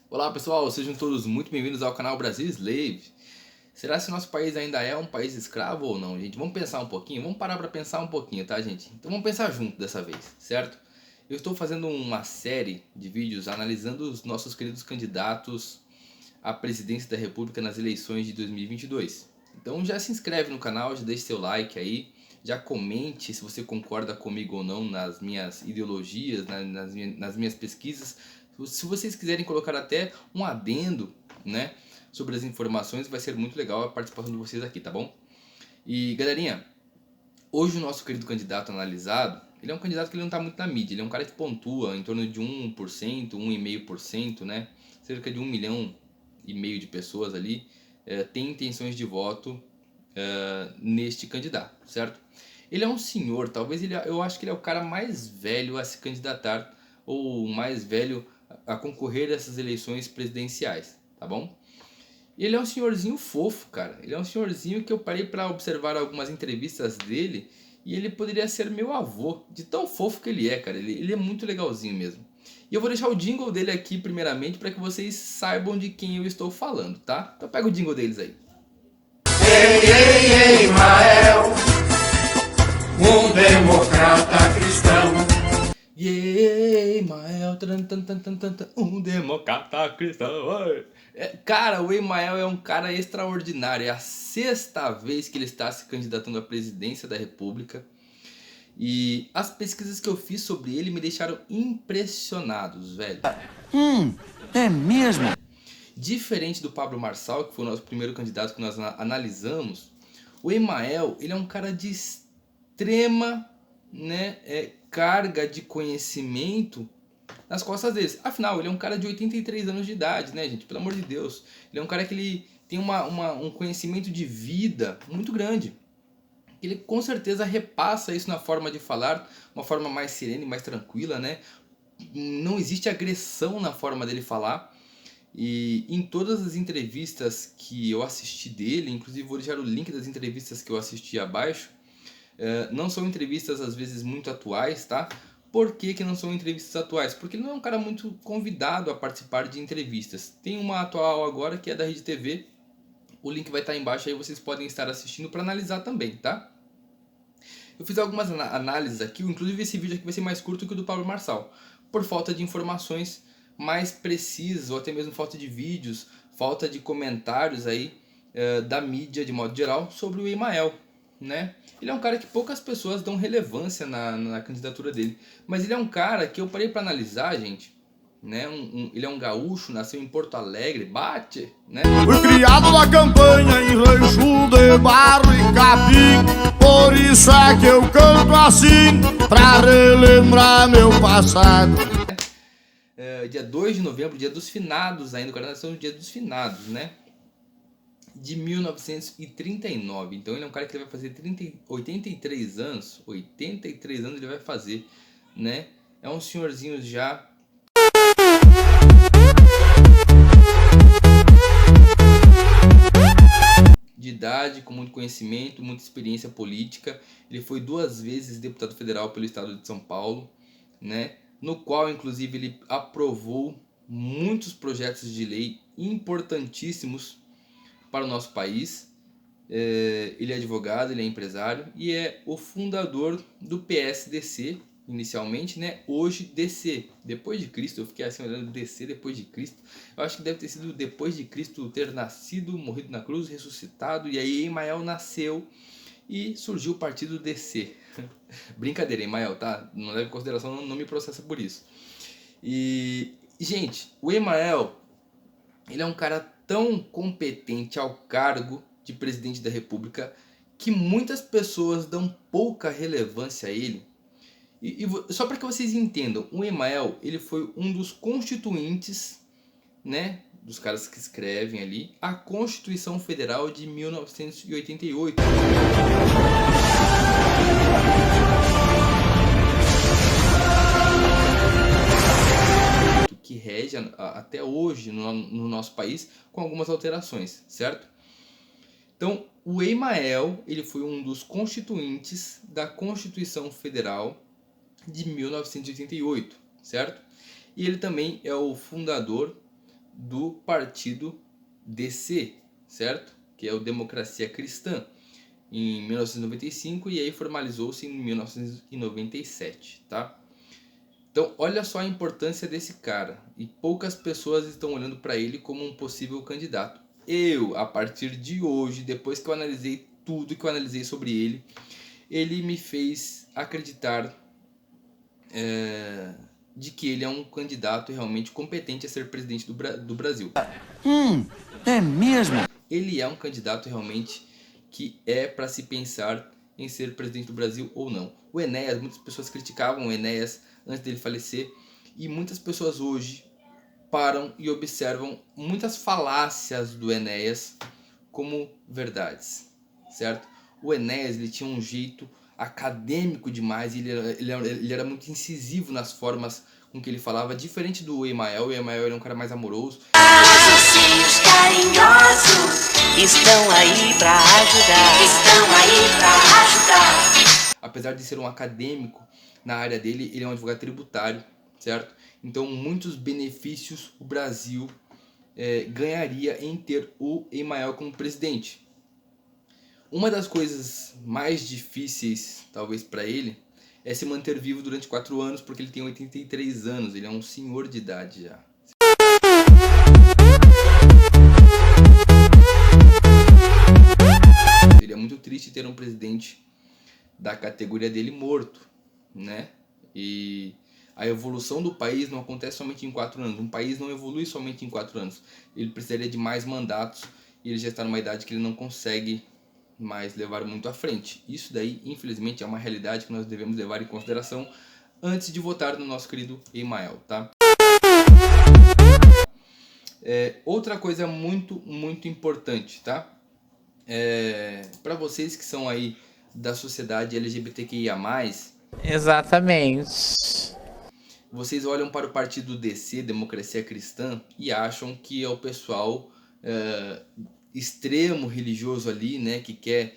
Olá pessoal, sejam todos muito bem-vindos ao canal Brasil Slave. Será que nosso país ainda é um país escravo ou não, gente? Vamos pensar um pouquinho? Vamos parar para pensar um pouquinho, tá, gente? Então vamos pensar junto dessa vez, certo? Eu estou fazendo uma série de vídeos analisando os nossos queridos candidatos à presidência da República nas eleições de 2022. Então já se inscreve no canal, já deixe seu like aí, já comente se você concorda comigo ou não nas minhas ideologias, nas minhas pesquisas. Se vocês quiserem colocar até um adendo, né, sobre as informações, vai ser muito legal a participação de vocês aqui, tá bom? E galerinha, hoje o nosso querido candidato analisado, ele é um candidato que ele não está muito na mídia, ele é um cara que pontua em torno de 1%, 1,5%, né? Cerca de 1,5 milhão de pessoas ali tem intenções de voto neste candidato, certo? Ele é um senhor, talvez eu acho que ele é o cara mais velho a se candidatar ou o mais velho a concorrer a essas eleições presidenciais, tá bom? E ele é um senhorzinho fofo, cara. Ele é um senhorzinho que eu parei para observar algumas entrevistas dele e ele poderia ser meu avô, de tão fofo que ele é, cara. Ele é muito legalzinho mesmo. E eu vou deixar o jingle dele aqui primeiramente para que vocês saibam de quem eu estou falando, tá? Então pega o jingle deles aí. Ei, ei, ei, Mael, um democrata cristão. Yeah, Emael, um democrata cristão. Cara, o Emael é um cara extraordinário. É a sexta vez que ele está se candidatando à presidência da República. E as pesquisas que eu fiz sobre ele me deixaram impressionados, velho. É mesmo? Diferente do Pablo Marçal, que foi o nosso primeiro candidato que nós analisamos, o Emael, ele é um cara de extrema, né, carga de conhecimento nas costas deles. Afinal, ele é um cara de 83 anos de idade, né, gente? Pelo amor de Deus. Ele é um cara que ele tem um conhecimento de vida muito grande. Ele com certeza repassa isso na forma de falar, uma forma mais serena e mais tranquila, né? Não existe agressão na forma dele falar. E em todas as entrevistas que eu assisti dele, inclusive vou deixar o link das entrevistas que eu assisti abaixo, não são entrevistas às vezes muito atuais, tá? Por que não são entrevistas atuais? Porque ele não é um cara muito convidado a participar de entrevistas. Tem uma atual agora que é da Rede TV, o link vai estar embaixo aí, vocês podem estar assistindo para analisar também, tá? Eu fiz algumas análises aqui, inclusive esse vídeo aqui vai ser mais curto que o do Pablo Marçal, por falta de informações mais precisas, ou até mesmo falta de vídeos, falta de comentários aí da mídia de modo geral sobre o Emael, né? Ele é um cara que poucas pessoas dão relevância na candidatura dele, mas ele é um cara que eu parei para analisar, gente, né? Ele é um gaúcho, nasceu em Porto Alegre, bate, né? Fui criado na campanha em rancho de barro e capim. Por isso é que eu canto assim, pra relembrar meu passado. Dia 2 de novembro, dia dos finados ainda, o cara nasceu no dia dos finados, né? De 1939. Então ele é um cara que ele vai fazer 83 anos. 83 anos ele vai fazer, né? É um senhorzinho já de idade, com muito conhecimento, muita experiência política. Ele foi 2 vezes deputado federal pelo estado de São Paulo, né? No qual inclusive ele aprovou muitos projetos de lei importantíssimos para o nosso país. Ele é advogado, ele é empresário e é o fundador do PSDC, inicialmente, né? Hoje DC, depois de Cristo. Eu fiquei assim olhando, DC depois de Cristo. Eu acho que deve ter sido depois de Cristo ter nascido, morrido na cruz, ressuscitado, e aí Emael nasceu e surgiu o partido DC. Brincadeira, Emael, tá? Não leve em consideração, não me processa por isso. E, gente, o Emael, ele é um cara tão competente ao cargo de presidente da República que muitas pessoas dão pouca relevância a ele. Só para que vocês entendam, o Emael, ele foi um dos constituintes, né, dos caras que escrevem ali a Constituição Federal de 1988. Que rege até hoje no nosso país, com algumas alterações, certo? Então, o Emael, ele foi um dos constituintes da Constituição Federal de 1988, certo? E ele também é o fundador do partido DC, certo? Que é o Democracia Cristã, em 1995, e aí formalizou-se em 1997, tá? Então, olha só a importância desse cara, e poucas pessoas estão olhando para ele como um possível candidato. Eu, a partir de hoje, depois que eu analisei tudo que eu analisei sobre ele me fez acreditar de que ele é um candidato realmente competente a ser presidente do Brasil. É mesmo? Ele é um candidato realmente que é para se pensar em ser presidente do Brasil ou não. O Enéas, muitas pessoas criticavam o Enéas antes dele falecer, e muitas pessoas hoje param e observam muitas falácias do Enéas como verdades, certo? O Enéas, ele tinha um jeito acadêmico demais, ele era muito incisivo nas formas com que ele falava, diferente do Emael. O Emael era um cara mais amoroso. Os carinhosos estão aí pra ajudar. Estão aí pra ajudar. Apesar de ser um acadêmico na área dele, ele é um advogado tributário, certo? Então, muitos benefícios o Brasil ganharia em ter o Emael como presidente. Uma das coisas mais difíceis, talvez, para ele, é se manter vivo durante 4 anos, porque ele tem 83 anos, ele é um senhor de idade já. Seria muito triste ter um presidente da categoria dele morto, né? E a evolução do país não acontece somente em 4 anos. Um país não evolui somente em 4 anos. Ele precisaria de mais mandatos, e ele já está numa idade que ele não consegue mais levar muito à frente. Isso daí, infelizmente, é uma realidade que nós devemos levar em consideração antes de votar no nosso querido Emael, tá? Outra coisa muito, muito importante, tá? Para vocês que são aí da sociedade LGBTQIA+, Exatamente. vocês olham para o partido DC, Democracia Cristã, e acham que é o pessoal extremo religioso ali, né, que quer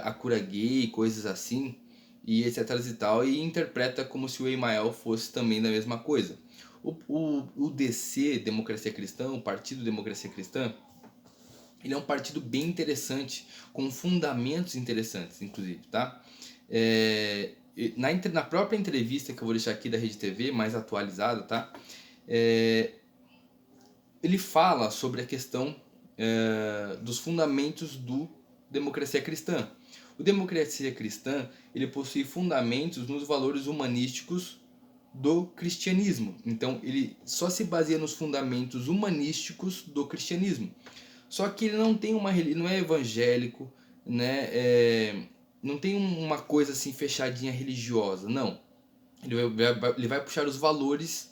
a cura gay, coisas assim, e etc e tal, e interpreta como se o Emael fosse também da mesma coisa. O DC, Democracia Cristã, o partido Democracia Cristã, ele é um partido bem interessante, com fundamentos interessantes, inclusive, tá? Na própria entrevista que eu vou deixar aqui da Rede TV, mais atualizada, tá? Ele fala sobre a questão dos fundamentos do Democracia Cristã. O Democracia Cristã, ele possui fundamentos nos valores humanísticos do cristianismo. Então, ele só se baseia nos fundamentos humanísticos do cristianismo. Só que ele não tem não é evangélico, né? Não tem uma coisa assim fechadinha religiosa, não. Ele vai puxar os valores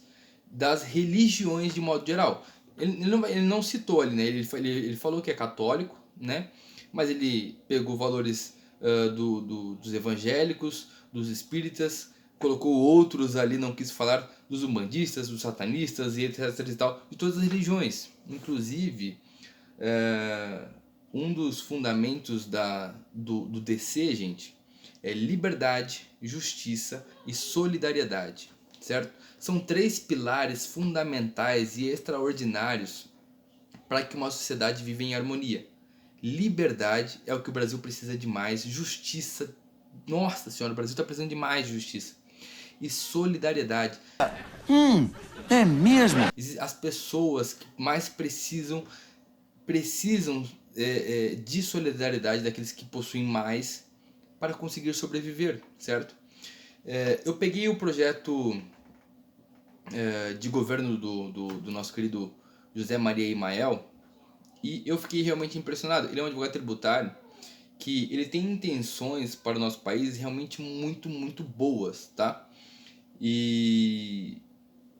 das religiões de modo geral. Ele não citou ali, né? Ele falou que é católico, né? Mas ele pegou valores dos evangélicos, dos espíritas, colocou outros ali, não quis falar dos umbandistas, dos satanistas e etc e tal, de todas as religiões. Inclusive, um dos fundamentos do DC, gente, é liberdade, justiça e solidariedade, certo? São 3 pilares fundamentais e extraordinários para que uma sociedade viva em harmonia. Liberdade é o que o Brasil precisa de mais, justiça, nossa senhora, o Brasil está precisando de mais justiça, e solidariedade. É mesmo? As pessoas que mais precisam de solidariedade daqueles que possuem mais para conseguir sobreviver, certo? Eu peguei o projeto de governo do nosso querido José Maria Emael e eu fiquei realmente impressionado. Ele é um advogado tributário que ele tem intenções para o nosso país realmente muito, muito boas, tá? E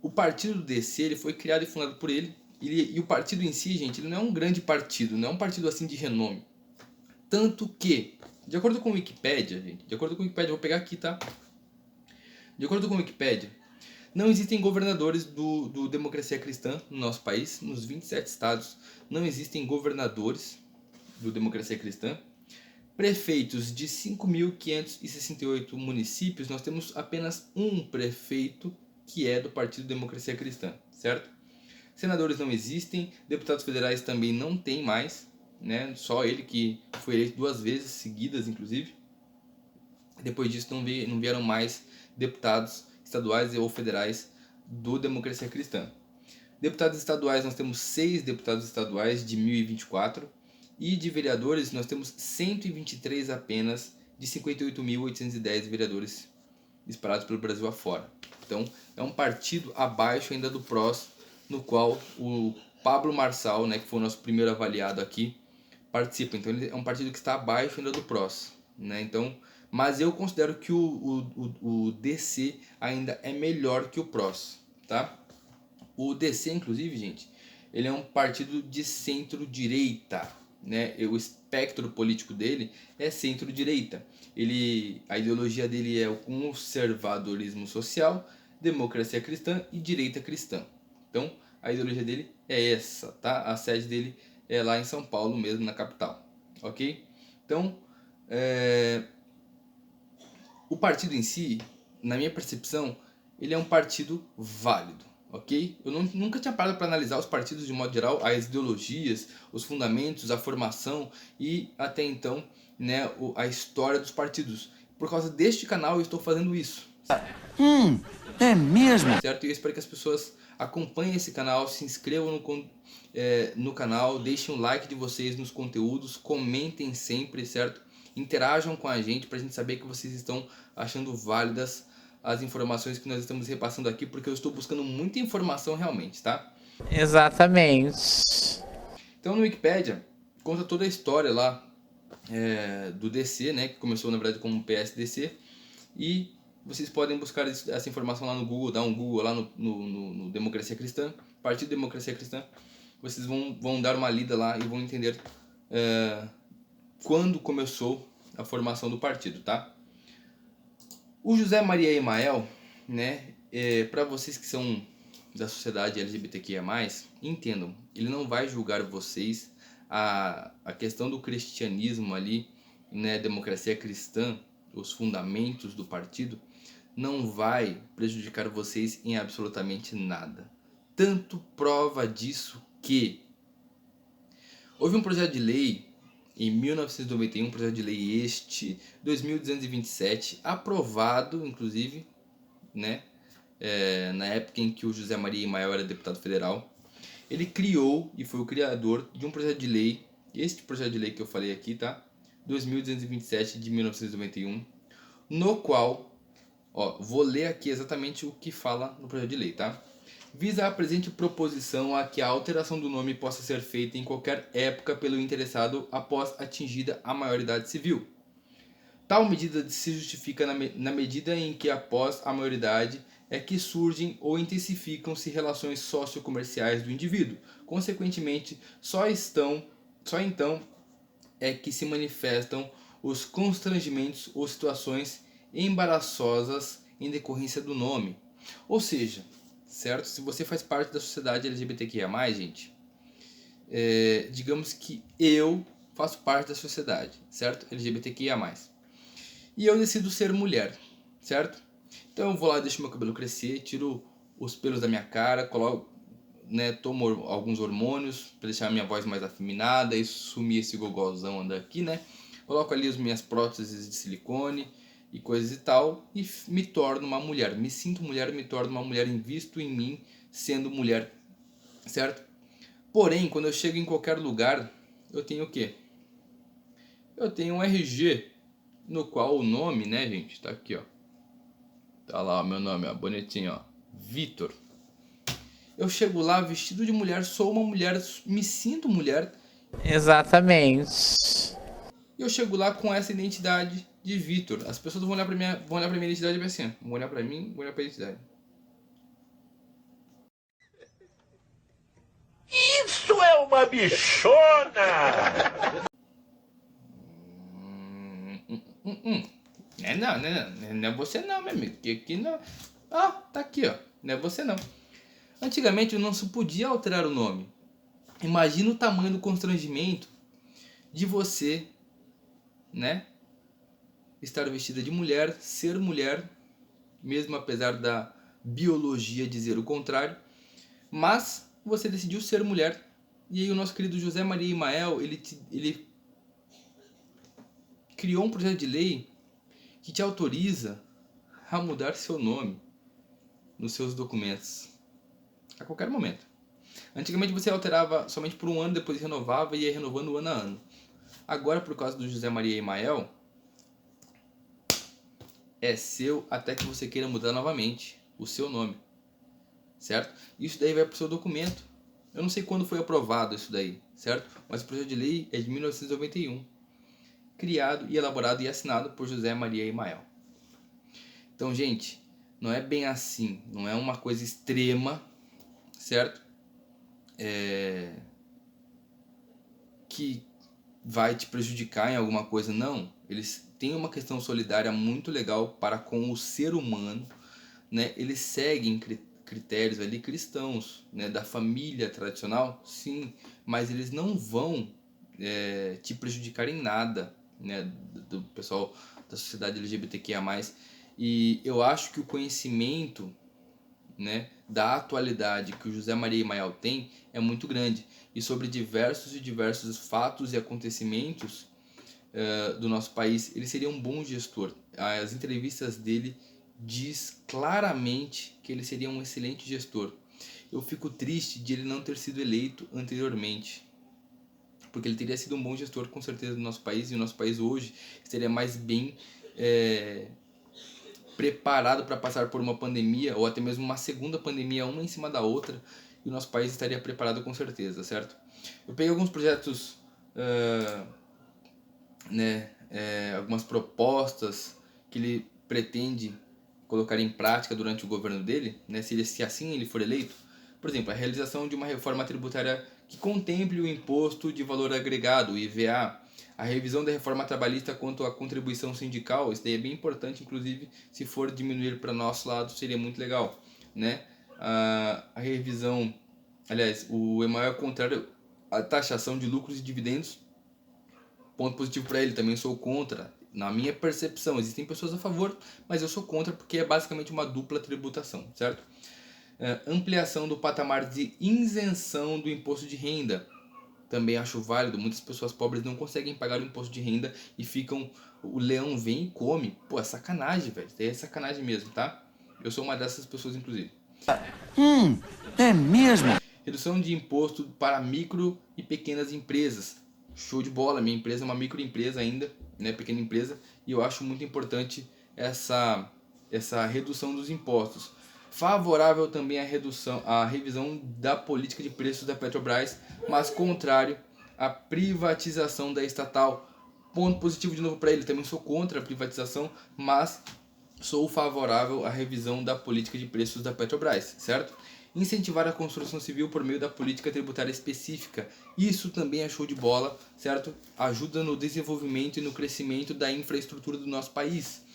o partido do DC, ele foi criado e fundado por ele. E o partido em si, gente, ele não é um grande partido, não é um partido assim de renome. Tanto que, de acordo com o Wikipedia, gente, vou pegar aqui, tá? De acordo com o Wikipedia, não existem governadores do Democracia Cristã no nosso país. Nos 27 estados não existem governadores do Democracia Cristã. Prefeitos de 5.568 municípios, nós temos apenas um prefeito que é do Partido Democracia Cristã, certo? Senadores não existem, deputados federais também não tem mais, né? Só ele que foi eleito 2 vezes seguidas, inclusive. Depois disso não vieram mais deputados estaduais ou federais do Democracia Cristã. Deputados estaduais, nós temos 6 deputados estaduais de 1024 e de vereadores nós temos 123 apenas de 58.810 vereadores espalhados pelo Brasil afora. Então é um partido abaixo ainda do PROS, no qual o Pablo Marçal, né, que foi o nosso primeiro avaliado aqui, participa. Então ele é um partido que está abaixo ainda do PROS, né? Então, mas eu considero que o DC ainda é melhor que o PROS, tá? O DC, inclusive, gente, ele é um partido de centro-direita, né? O espectro político dele é centro-direita. A ideologia dele é o conservadorismo social, democracia cristã e direita cristã. Então, a ideologia dele é essa, tá? A sede dele é lá em São Paulo mesmo, na capital, ok? Então, o partido em si, na minha percepção, ele é um partido válido, ok? Eu nunca tinha parado para analisar os partidos de modo geral, as ideologias, os fundamentos, a formação e até então, né, a história dos partidos. Por causa deste canal eu estou fazendo isso. É mesmo? Certo? E eu espero que as pessoas acompanhem esse canal, se inscrevam no canal, deixem o like de vocês nos conteúdos, comentem sempre, certo? Interajam com a gente para a gente saber que vocês estão achando válidas as informações que nós estamos repassando aqui, porque eu estou buscando muita informação realmente, tá? Exatamente. Então no Wikipedia conta toda a história lá do DC, né, que começou na verdade como PSDC, e vocês podem buscar essa informação lá no Google, dar um Google lá no Democracia Cristã, Partido Democracia Cristã, vocês vão dar uma lida lá e vão entender quando começou a formação do partido, tá? O José Maria Emael, né, para vocês que são da sociedade LGBTQIA+, entendam, ele não vai julgar vocês, a questão do cristianismo ali, né, democracia cristã, os fundamentos do partido, não vai prejudicar vocês em absolutamente nada. Tanto prova disso que houve um projeto de lei em 1991, projeto de lei este 2227, aprovado inclusive, né, na época em que o José Maria Emael era deputado federal. Ele criou e foi o criador de um projeto de lei, este projeto de lei que eu falei aqui, tá? 2227 de 1991, no qual, vou ler aqui exatamente o que fala no projeto de lei, tá? Visa a presente proposição a que a alteração do nome possa ser feita em qualquer época pelo interessado após atingida a maioridade civil. Tal medida se justifica na medida em que após a maioridade é que surgem ou intensificam-se relações sociocomerciais do indivíduo. Consequentemente, só então é que se manifestam os constrangimentos ou situações embaraçosas em decorrência do nome. Ou seja, certo? Se você faz parte da sociedade LGBTQIA+, gente, digamos que eu faço parte da sociedade, certo? LGBTQIA+. E eu decido ser mulher, certo? Então eu vou lá, deixo meu cabelo crescer, tiro os pelos da minha cara, coloco, né, tomo alguns hormônios para deixar a minha voz mais afeminada e sumir esse gogolzão andar aqui, né? Coloco ali as minhas próteses de silicone e coisas e tal, e me torno uma mulher. Me sinto mulher, me torno uma mulher, invisto em mim sendo mulher, certo? Porém, quando eu chego em qualquer lugar, eu tenho o quê? Eu tenho um RG, no qual o nome, né, gente, tá aqui, ó. Tá lá o meu nome, ó, bonitinho, ó, Vitor. Eu chego lá vestido de mulher, sou uma mulher, me sinto mulher. Exatamente. E eu chego lá com essa identidade de Vitor. As pessoas vão olhar pra minha identidade e vai assim, vão olhar pra mim, vão olhar pra identidade. Isso é uma bichona! Não é você não, meu amigo. Aqui não. Tá aqui, ó. Não é você não. Antigamente não se podia alterar o nome. Imagina o tamanho do constrangimento de você, né, estar vestida de mulher, ser mulher, mesmo apesar da biologia dizer o contrário, mas você decidiu ser mulher. E aí o nosso querido José Maria Imael, ele criou um projeto de lei que te autoriza a mudar seu nome nos seus documentos a qualquer momento. Antigamente você alterava somente por um ano, depois renovava e ia renovando ano a ano. Agora, por causa do José Maria Imael, é seu até que você queira mudar novamente o seu nome, certo? Isso daí vai para o seu documento. Eu não sei quando foi aprovado isso daí, certo? Mas o projeto de lei é de 1991, criado e elaborado e assinado por José Maria Imael. Então, gente, não é bem assim, não é uma coisa extrema, certo? Que vai te prejudicar em alguma coisa, não. Eles têm uma questão solidária muito legal para com o ser humano, né? Eles seguem critérios ali cristãos, né? Da família tradicional, sim, mas eles não vão te prejudicar em nada, né? Do pessoal da sociedade LGBTQIA+. E eu acho que o conhecimento, né, da atualidade que o José Maria Imael tem é muito grande, e sobre diversos fatos e acontecimentos do nosso país. Ele seria um bom gestor. As entrevistas dele diz claramente que ele seria um excelente gestor. Eu fico triste de ele não ter sido eleito anteriormente, porque ele teria sido um bom gestor com certeza do nosso país, e o nosso país hoje estaria mais bem preparado para passar por uma pandemia, ou até mesmo uma segunda pandemia, uma em cima da outra, e o nosso país estaria preparado com certeza, certo? Eu peguei alguns projetos, algumas propostas que ele pretende colocar em prática durante o governo dele, né, se assim ele for eleito. Por exemplo, a realização de uma reforma tributária que contemple o imposto de valor agregado, o IVA, a revisão da reforma trabalhista quanto à contribuição sindical. Isso daí é bem importante, inclusive, se for diminuir para nosso lado, seria muito legal, né? A revisão, aliás, o Emael é contrário à taxação de lucros e dividendos. Ponto positivo para ele, também sou contra. Na minha percepção, existem pessoas a favor, mas eu sou contra porque é basicamente uma dupla tributação, certo? Ampliação do patamar de isenção do imposto de renda. Também acho válido. Muitas pessoas pobres não conseguem pagar o imposto de renda e ficam... O leão vem e come. Pô, é sacanagem, velho. É sacanagem mesmo, tá? Eu sou uma dessas pessoas, inclusive. É mesmo? Redução de imposto para micro e pequenas empresas. Show de bola. Minha empresa é uma microempresa ainda, né? Pequena empresa. E eu acho muito importante essa redução dos impostos. Favorável também à revisão da política de preços da Petrobras, mas contrário à privatização da estatal. Ponto positivo de novo para ele. Também sou contra a privatização, mas sou favorável à revisão da política de preços da Petrobras, certo? Incentivar a construção civil por meio da política tributária específica. Isso também é show de bola, certo? Ajuda no desenvolvimento e no crescimento da infraestrutura do nosso país.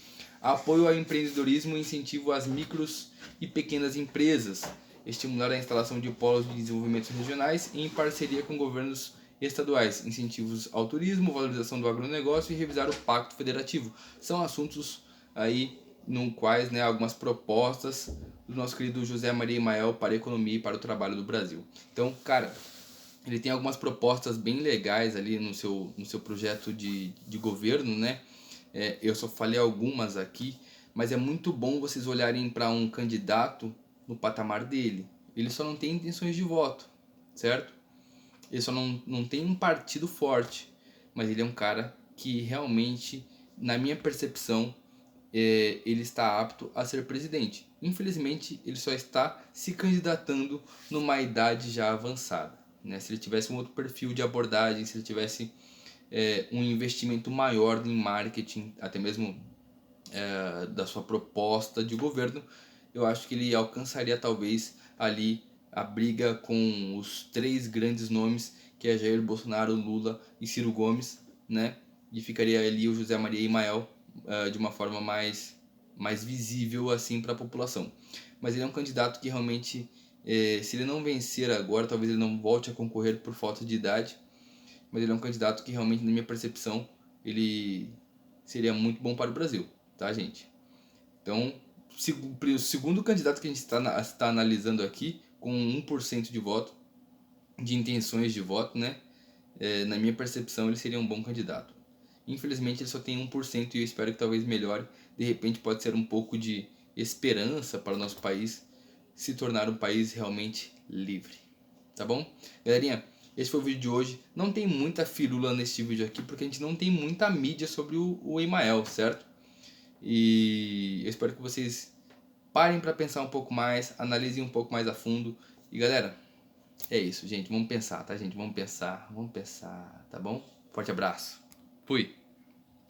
Apoio ao empreendedorismo e incentivo às micros e pequenas empresas. Estimular a instalação de polos de desenvolvimento regionais em parceria com governos estaduais. Incentivos ao turismo, valorização do agronegócio e revisar o Pacto Federativo. São assuntos aí no quais, né, algumas propostas do nosso querido José Maria Imael para a economia e para o trabalho do Brasil. Então, cara, ele tem algumas propostas bem legais ali no seu projeto de governo, né? Eu só falei algumas aqui, mas é muito bom vocês olharem para um candidato no patamar dele. Ele só não tem intenções de voto, certo? Ele só não tem um partido forte, mas ele é um cara que realmente, na minha percepção, ele está apto a ser presidente. Infelizmente, ele só está se candidatando numa idade já avançada, né? Se ele tivesse um outro perfil de abordagem, se ele tivesse um investimento maior em marketing, até mesmo da sua proposta de governo, eu acho que ele alcançaria talvez ali a briga com os 3 grandes nomes, que é Jair Bolsonaro, Lula e Ciro Gomes, né? E ficaria ali o José Maria Imael de uma forma mais visível assim para a população. Mas ele é um candidato que realmente, se ele não vencer agora, talvez ele não volte a concorrer por falta de idade, mas ele é um candidato que realmente, na minha percepção, ele seria muito bom para o Brasil, tá, gente? Então, o segundo candidato que a gente está analisando aqui, com 1% de voto, de intenções de voto, né? Na minha percepção, ele seria um bom candidato. Infelizmente, ele só tem 1% e eu espero que talvez melhore. De repente, pode ser um pouco de esperança para o nosso país se tornar um país realmente livre. Tá bom? Galerinha, esse foi o vídeo de hoje. Não tem muita firula nesse vídeo aqui, porque a gente não tem muita mídia sobre o Emael, certo? E eu espero que vocês parem para pensar um pouco mais, analisem um pouco mais a fundo. E galera, é isso, gente. Vamos pensar, tá, gente? Vamos pensar, tá bom? Forte abraço. Fui.